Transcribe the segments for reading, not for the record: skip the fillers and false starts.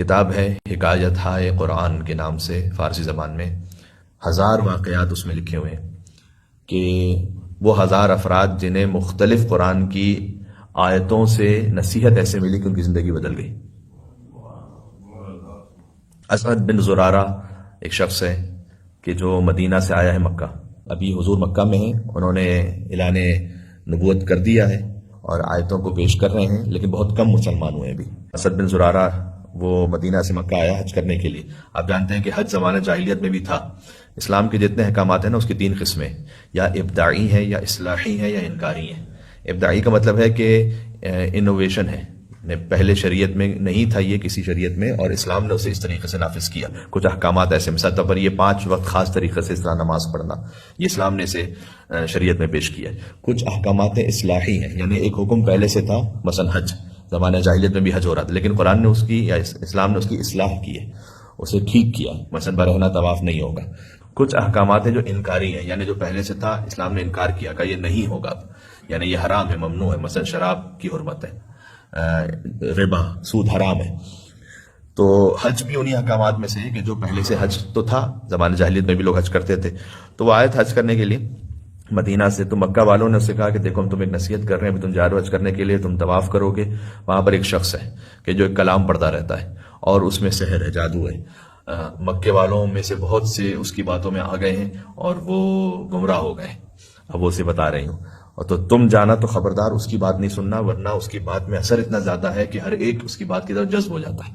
کتاب ہے حکایت ہائے قرآن کے نام سے، فارسی زبان میں 1000 واقعات اس میں لکھے ہوئے ہیں کہ وہ 1000 افراد جنہیں مختلف قرآن کی آیتوں سے نصیحت ایسے ملی کہ ان کی زندگی بدل گئی۔ اسعد بن زرارہ ایک شخص ہے کہ جو مدینہ سے آیا ہے مکہ، ابھی حضور مکہ میں ہیں، انہوں نے اعلان نبوت کر دیا ہے اور آیتوں کو پیش کر رہے ہیں، لیکن بہت کم مسلمان ہوئے ابھی۔ اسعد بن زرارہ وہ مدینہ سے مکہ آیا حج کرنے کے لیے۔ آپ جانتے ہیں کہ حج زمانہ جاہلیت میں بھی تھا۔ اسلام کے جتنے احکامات ہیں نا، اس کی 3 قسمیں، یا ابداعی ہیں، یا اصلاحی ہیں، یا انکاری ہیں۔ ابداعی کا مطلب ہے کہ انوویشن ہے، پہلے شریعت میں نہیں تھا یہ کسی شریعت میں، اور اسلام نے اسے اس طریقے سے نافذ کیا۔ کچھ احکامات ایسے، مثال طور پر یہ 5 وقت خاص طریقے سے اس طرح نماز پڑھنا، یہ اسلام نے اسے شریعت میں پیش کیا ہے۔ کچھ احکامات اصلاحی ہیں، یعنی ایک حکم پہلے سے تھا، مثلا حج، زمانہ جاہلیت میں بھی حج ہو رہا تھا، لیکن قرآن نے اس کی، یا اسلام نے اس کی اصلاح کی ہے، اسے ٹھیک کیا، مثلا برہنہ طواف نہیں ہوگا۔ کچھ احکامات ہیں جو انکاری ہیں، یعنی جو پہلے سے تھا اسلام نے انکار کیا کہ یہ نہیں ہوگا، یعنی یہ حرام ہے، ممنوع ہے، مثلا شراب کی حرمت ہے، ربا، سود حرام ہے۔ تو حج بھی انہی احکامات میں سے ہے کہ جو پہلے سے حج تو تھا، زمانہ جاہلیت میں بھی لوگ حج کرتے تھے، تو وہ آئے تھے حج کرنے کے لیے مدینہ سے۔ تو مکہ والوں نے اس سے کہا کہ دیکھو ہم تم ایک نصیحت کر رہے ہیں، ابھی تم جا رہے ہو حج کرنے کے لیے، تم طواف کرو گے، وہاں پر ایک شخص ہے کہ جو ایک کلام پڑھتا رہتا ہے اور اس میں سحر ہے، جادو ہے۔ مکے والوں میں سے بہت سے اس کی باتوں میں آ گئے ہیں اور وہ گمراہ ہو گئے۔ اب وہ اسے بتا رہی ہوں، اور تو تم جانا تو خبردار اس کی بات نہیں سننا، ورنہ اس کی بات میں اثر اتنا زیادہ ہے کہ ہر ایک اس کی بات کی طرف جذب ہو جاتا ہے۔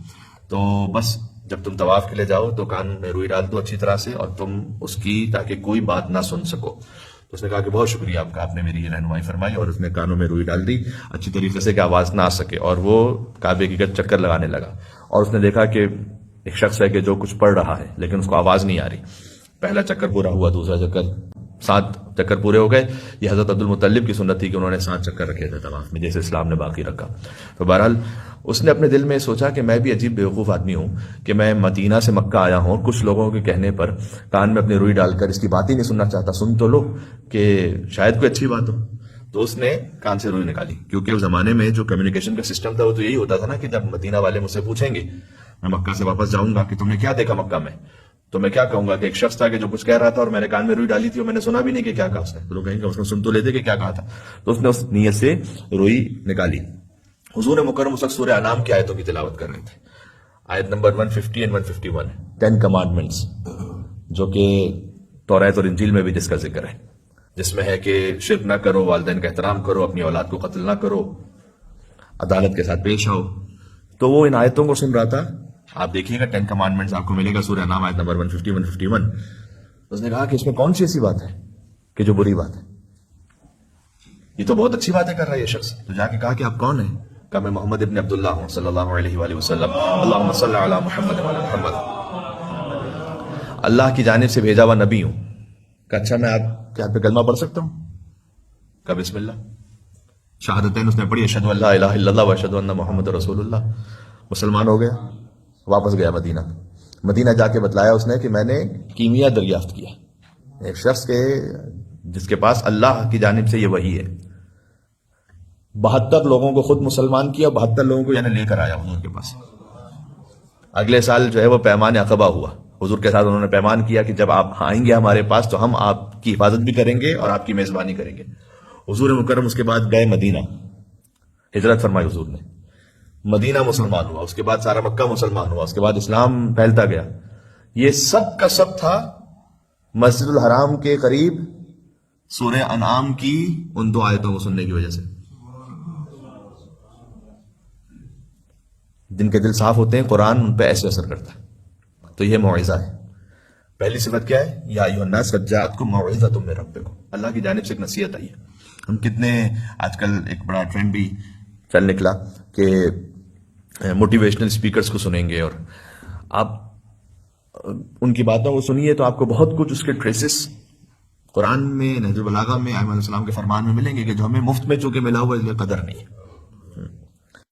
تو بس جب تم طواف کے لیے جاؤ تو کان میں روئی ڈال دو اچھی طرح سے، اور تم اس کی، تاکہ کوئی بات نہ سن سکو۔ تو اس نے کہا کہ بہت شکریہ آپ کا، آپ نے میری یہ رہنمائی فرمائی، اور اس نے کانوں میں روئی ڈال دی اچھی طریقے سے کہ آواز نہ آ سکے، اور وہ کعبے کی گرد چکر لگانے لگا، اور اس نے دیکھا کہ ایک شخص ہے کہ جو کچھ پڑھ رہا ہے لیکن اس کو آواز نہیں آ رہی۔ پہلا چکر پورا ہوا، دوسرا چکر، 7 چکر پورے ہو گئے۔ یہ حضرت عبد المطلب کی سنت تھی کہ انہوں نے 7 چکر رکھے تھے طواف میں، جیسے اسلام نے باقی رکھا۔ تو بہرحال اس نے اپنے دل میں سوچا کہ میں بھی عجیب بیوقوف آدمی ہوں کہ میں مدینہ سے مکہ آیا ہوں، کچھ لوگوں کے کہنے پر کان میں اپنی روئی ڈال کر اس کی بات ہی نہیں سننا چاہتا، سن تو لو کہ شاید کوئی اچھی بات ہو۔ تو اس نے کان سے روئی نکالی، کیونکہ اس زمانے میں جو کمیونیکیشن کا سسٹم تھا وہ تو یہی ہوتا تھا نا کہ جب مدینہ والے مجھ سے پوچھیں گے، میں مکہ سے واپس جاؤں گا، کہ تم نے کیا دیکھا مکہ میں، تو میں کیا کہوں گا کہ ایک شخص تھا کہ جو کچھ کہہ رہا تھا اور میں نے کان میں روئی ڈالی تھی اور میں نے سنا بھی نہیں کہ کیا کہا اس نے۔ تو لوگ کہیں گے اس نے سن تو لیتے کہ کیا کہا تھا۔ تو اس نے اس نیت سے روئی نکالی۔ حضور مکرم اس وقت سورہ انعام کی آیتوں کی تلاوت کر رہے تھے، آیت نمبر 150 اور 151، 10 کمانڈمنٹس، جو کہ توریت اور انجیل میں بھی جس کا ذکر ہے، جس میں ہے کہ شرک نہ کرو، والدین کا احترام کرو، اپنی اولاد کو قتل نہ کرو، عدالت کے ساتھ پیش آؤ۔ تو وہ ان آیتوں کو سن رہا تھا۔ آپ دیکھیے گا 10 کمانڈمنٹس آپ کو ملے گا سورہ انعام، آیت نمبر 150 151۔ اس نے کہا کہ اس میں کون سی ایسی بات ہے کہ جو بری بات ہے، یہ تو بہت اچھی باتیں کر رہا ہے یہ شخص۔ تو جا کے کہا کہ آپ کون ہیں؟ کہا میں محمد ابن عبداللہ ہوں صلی اللہ علیہ وآلہ وسلم، اللہم صلی علی محمد وعلی محمد، اللہ کی جانب سے بھیجا ہوا نبی ہوں۔ کہا اچھا میں آپ کے ہاتھ پہ کلمہ پڑھ سکتا ہوں؟ کہا بسم اللہ۔ شہادتین اس نے پڑھی، اشہدو ان لا الہ الا اللہ واشہدو ان محمد رسول اللہ، مسلمان ہو گیا۔ واپس گیا مدینہ۔ مدینہ جا کے بتلایا اس نے کہ میں نے کیمیا دریافت کیا، ایک شخص کے جس کے پاس اللہ کی جانب سے یہ وحی ہے۔ 72 لوگوں کو خود مسلمان کیا، 72 لوگوں کو یعنی لے کر آیا حضور کے پاس۔ اگلے سال جو ہے وہ پیمان عقبہ ہوا، حضور کے ساتھ انہوں نے پیمان کیا کہ جب آپ آئیں گے ہمارے پاس تو ہم آپ کی حفاظت بھی کریں گے اور آپ کی میزبانی کریں گے۔ حضور مکرم اس کے بعد گئے مدینہ، ہجرت فرمائی حضور نے، مدینہ مسلمان ہوا، اس کے بعد سارا مکہ مسلمان ہوا، اس کے بعد اسلام پھیلتا گیا۔ یہ سب کا سب تھا مسجد الحرام کے قریب سورہ انعام کی ان 2 آیتوں کو سننے کی وجہ سے۔ جن کے دل صاف ہوتے ہیں قرآن ان پہ ایسے اثر کرتا ہے۔ تو یہ موعظہ ہے۔ پہلی صفت کیا ہے؟ یا ایھا الناس قد جاءتکم موعظۃ من ربکم، اللہ کی جانب سے ایک نصیحت آئی ہے۔ ہم کتنے آج کل ایک بڑا ٹرینڈ بھی چل نکلا کہ موٹیویشنل اسپیکرز کو سنیں گے، اور آپ ان کی باتوں کو سنیے تو آپ کو بہت کچھ اس کے ٹریسز قرآن میں، نہج البلاغہ میں، ائمہ علیہ السلام کے فرمان میں ملیں گے کہ جو ہمیں مفت میں چونکہ ملا ہوا اس لیے قدر نہیں ہے۔